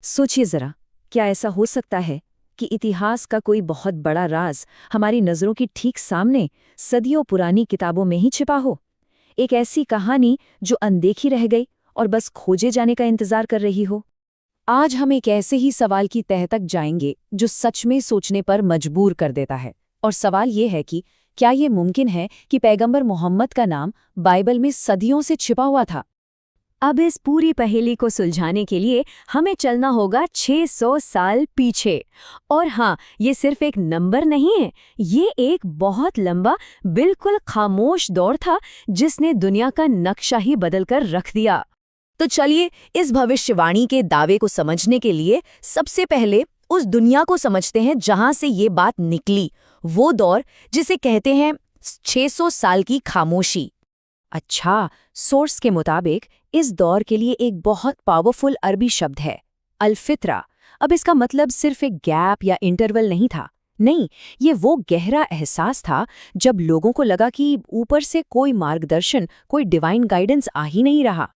सोचिए जरा, क्या ऐसा हो सकता है कि इतिहास का कोई बहुत बड़ा राज हमारी नज़रों की ठीक सामने सदियों पुरानी किताबों में ही छिपा हो? एक ऐसी कहानी जो अनदेखी रह गई और बस खोजे जाने का इंतजार कर रही हो। आज हम एक ऐसे ही सवाल की तह तक जाएंगे जो सच में सोचने पर मजबूर कर देता है। और सवाल ये है कि क्या ये मुमकिन है कि पैगंबर मोहम्मद का नाम बाइबल में सदियों से छिपा हुआ था? अब इस पूरी पहेली को सुलझाने के लिए हमें चलना होगा 600 साल पीछे। और हाँ, ये सिर्फ एक नंबर नहीं है, ये एक बहुत लंबा, बिल्कुल खामोश दौर था जिसने दुनिया का नक्शा ही बदलकर रख दिया। तो चलिए, इस भविष्यवाणी के दावे को समझने के लिए सबसे पहले उस दुनिया को समझते हैं जहां से ये बात निकली, वो दौर जिसे कहते हैं 600 साल की खामोशी। अच्छा, सोर्स के मुताबिक इस दौर के लिए एक बहुत पावरफुल अरबी शब्द है, अल-फित्रा। अब इसका मतलब सिर्फ एक गैप या इंटरवल नहीं था। नहीं, ये वो गहरा एहसास था जब लोगों को लगा कि ऊपर से कोई मार्गदर्शन, कोई डिवाइन गाइडेंस आ ही नहीं रहा।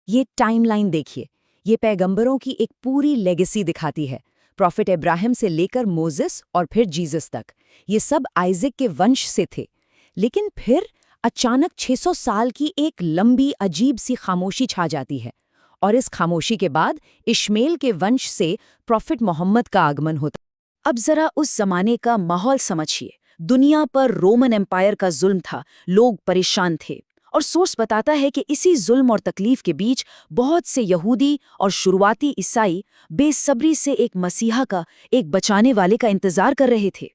ये टाइमलाइन देखिए, ये पैगंबरों की एक पूरी लेगेसी दिखाती है। प्रॉफिट इब्राहिम से लेकर मोसेस और फिर जीसस तक, ये सब आइज़ेक के वंश से थे। लेकिन फिर अचानक 600 साल की एक लंबी अजीब सी खामोशी छा जाती है, और इस खामोशी के बाद इश्मेल के वंश से प्रॉफिट मोहम्मद का आगमन होता। अब जरा उस जमाने का माहौल समझिए। दुनिया पर रोमन एम्पायर का जुल्म था, लोग परेशान थे। और सोर्स बताता है कि इसी जुल्म और तकलीफ के बीच बहुत से यहूदी और शुरुआती ईसाई बेसब्री से एक मसीहा का, एक बचाने वाले का इंतजार कर रहे थे।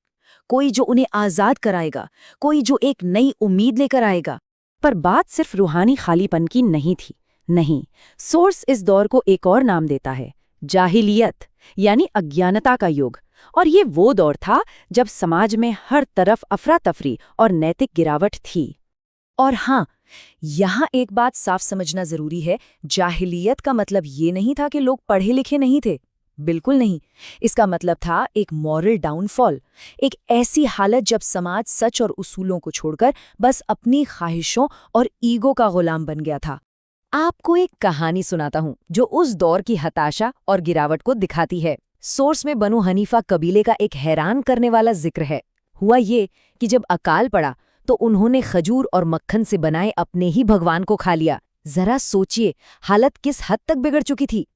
कोई जो उन्हें आज़ाद कराएगा, कोई जो एक नई उम्मीद लेकर आएगा। पर बात सिर्फ रूहानी खालीपन की नहीं थी। नहीं, सोर्स इस दौर को एक और नाम देता है, जाहिलियत, यानी अज्ञानता का युग। और ये वो दौर था जब समाज में हर तरफ अफरा तफरी और नैतिक गिरावट थी। और हाँ, यहाँ एक बात साफ समझना जरूरी है, जाहिलियत का मतलब ये नहीं था कि लोग पढ़े लिखे नहीं थे। बिल्कुल नहीं। इसका मतलब था एक मॉरल डाउनफॉल, एक ऐसी हालत जब समाज सच और उसूलों को छोड़कर बस अपनी ख्वाहिशों और ईगो का गुलाम बन गया था। आपको एक कहानी सुनाता हूँ जो उस दौर की हताशा और गिरावट को दिखाती है। सोर्स में बनु हनीफा कबीले का एक हैरान करने वाला जिक्र है। हुआ ये कि जब अकाल पड़ा तो उन्होंने खजूर और मक्खन से बनाए अपने ही भगवान को खा लिया। जरा सोचिए, हालत किस हद तक बिगड़ चुकी थी।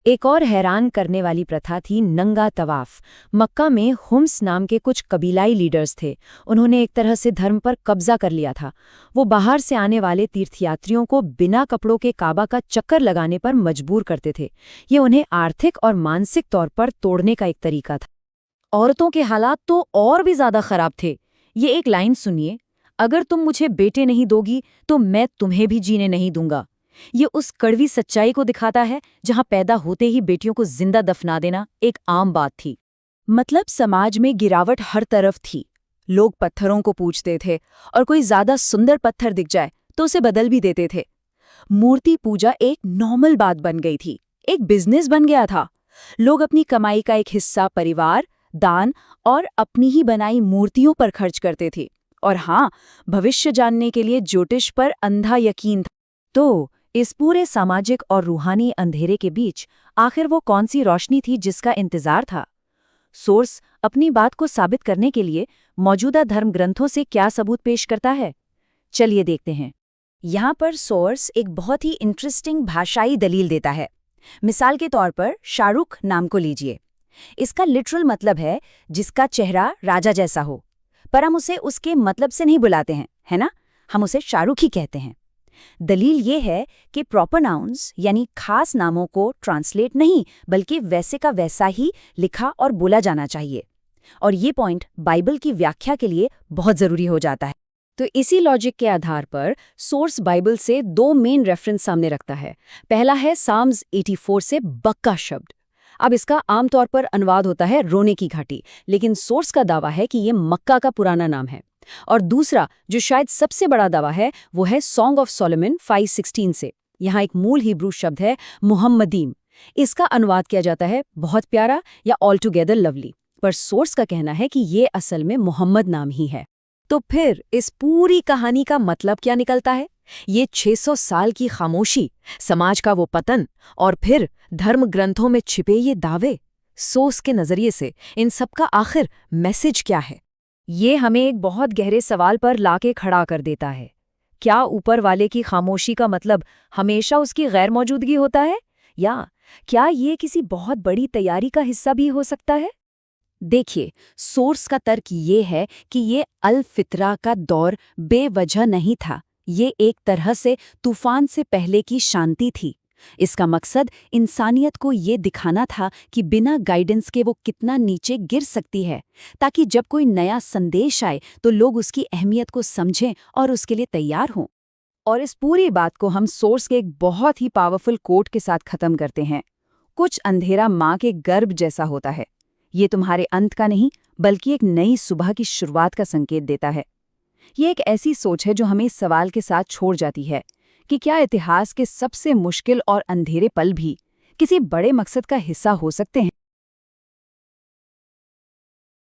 एक और हैरान करने वाली प्रथा थी नंगा तवाफ। मक्का में हुम्स नाम के कुछ कबीलाई लीडर्स थे। उन्होंने एक तरह से धर्म पर कब्जा कर लिया था। वो बाहर से आने वाले तीर्थयात्रियों को बिना कपड़ों के काबा का चक्कर लगाने पर मजबूर करते थे। ये उन्हें आर्थिक और मानसिक तौर पर तोड़ने का एक तरीका था। औरतों के हालात तो और भी ज्यादा खराब थे। ये एक लाइन सुनिए, अगर तुम मुझे बेटे नहीं दोगी तो मैं तुम्हें भी जीने नहीं दूंगा। ये उस कड़वी सच्चाई को दिखाता है जहां पैदा होते ही बेटियों को जिंदा दफना देना एक आम बात थी। मतलब समाज में गिरावट हर तरफ थी। लोग पत्थरों को पूजते थे और कोई ज्यादा सुंदर पत्थर दिख जाए तो उसे बदल भी देते थे। मूर्ति पूजा एक नॉर्मल बात बन गई थी, एक बिजनेस बन गया था। लोग अपनी कमाई का एक हिस्सा परिवार, दान और अपनी ही बनाई मूर्तियों पर खर्च करते थे। और हाँ, भविष्य जानने के लिए ज्योतिष पर अंधा यकीन था। तो इस पूरे सामाजिक और रूहानी अंधेरे के बीच आखिर वो कौन सी रोशनी थी जिसका इंतजार था? सोर्स अपनी बात को साबित करने के लिए मौजूदा धर्म ग्रंथों से क्या सबूत पेश करता है, चलिए देखते हैं। यहाँ पर सोर्स एक बहुत ही इंटरेस्टिंग भाषाई दलील देता है। मिसाल के तौर पर शाहरुख नाम को लीजिए। इसका लिटरल मतलब है जिसका चेहरा राजा जैसा हो, पर हम उसे उसके मतलब से नहीं बुलाते हैं, है ना? हम उसे शाहरुख ही कहते हैं। दलील ये है कि प्रॉपर नाउन्स यानी खास नामों को ट्रांसलेट नहीं बल्कि वैसे का वैसा ही लिखा और बोला जाना चाहिए। और ये पॉइंट बाइबल की व्याख्या के लिए बहुत जरूरी हो जाता है। तो इसी लॉजिक के आधार पर सोर्स बाइबल से दो मेन रेफरेंस सामने रखता है। पहला है साम्स 84 से बक्का शब्द। अब इसका आमतौर पर अनुवाद होता है रोने की घाटी, लेकिन सोर्स का दावा है कि ये मक्का का पुराना नाम है। और दूसरा, जो शायद सबसे बड़ा दावा है, वो है सॉन्ग ऑफ सोलोमन 5:16 से। यहाँ एक मूल हिब्रू शब्द है मुहम्मदीम। इसका अनुवाद किया जाता है बहुत प्यारा या ऑल टुगेदर लवली, पर सोर्स का कहना है कि ये असल में मोहम्मद नाम ही है। तो फिर इस पूरी कहानी का मतलब क्या निकलता है? ये 600 साल की खामोशी, समाज का वो पतन और फिर धर्म ग्रंथों में छिपे ये दावे, सोच के नजरिए से इन सब का आखिर मैसेज क्या है? ये हमें एक बहुत गहरे सवाल पर लाके खड़ा कर देता है। क्या ऊपर वाले की खामोशी का मतलब हमेशा उसकी गैर मौजूदगी होता है, या क्या ये किसी बहुत बड़ी तैयारी का हिस्सा भी हो सकता है? देखिए, सोर्स का तर्क ये है कि ये अल फितरा का दौर बेवजह नहीं था। ये एक तरह से तूफान से पहले की शांति थी। इसका मकसद इंसानियत को ये दिखाना था कि बिना गाइडेंस के वो कितना नीचे गिर सकती है, ताकि जब कोई नया संदेश आए तो लोग उसकी अहमियत को समझें और उसके लिए तैयार हों। और इस पूरी बात को हम सोर्स के एक बहुत ही पावरफुल कोट के साथ खत्म करते हैं। कुछ अंधेरा माँ के गर्भ जैसा होता है। ये तुम्हारे अंत का नहीं, बल्कि एक नई सुबह की शुरुआत का संकेत देता है। ये एक ऐसी सोच है जो हमें इस सवाल के साथ छोड़ जाती है कि क्या इतिहास के सबसे मुश्किल और अंधेरे पल भी किसी बड़े मकसद का हिस्सा हो सकते हैं।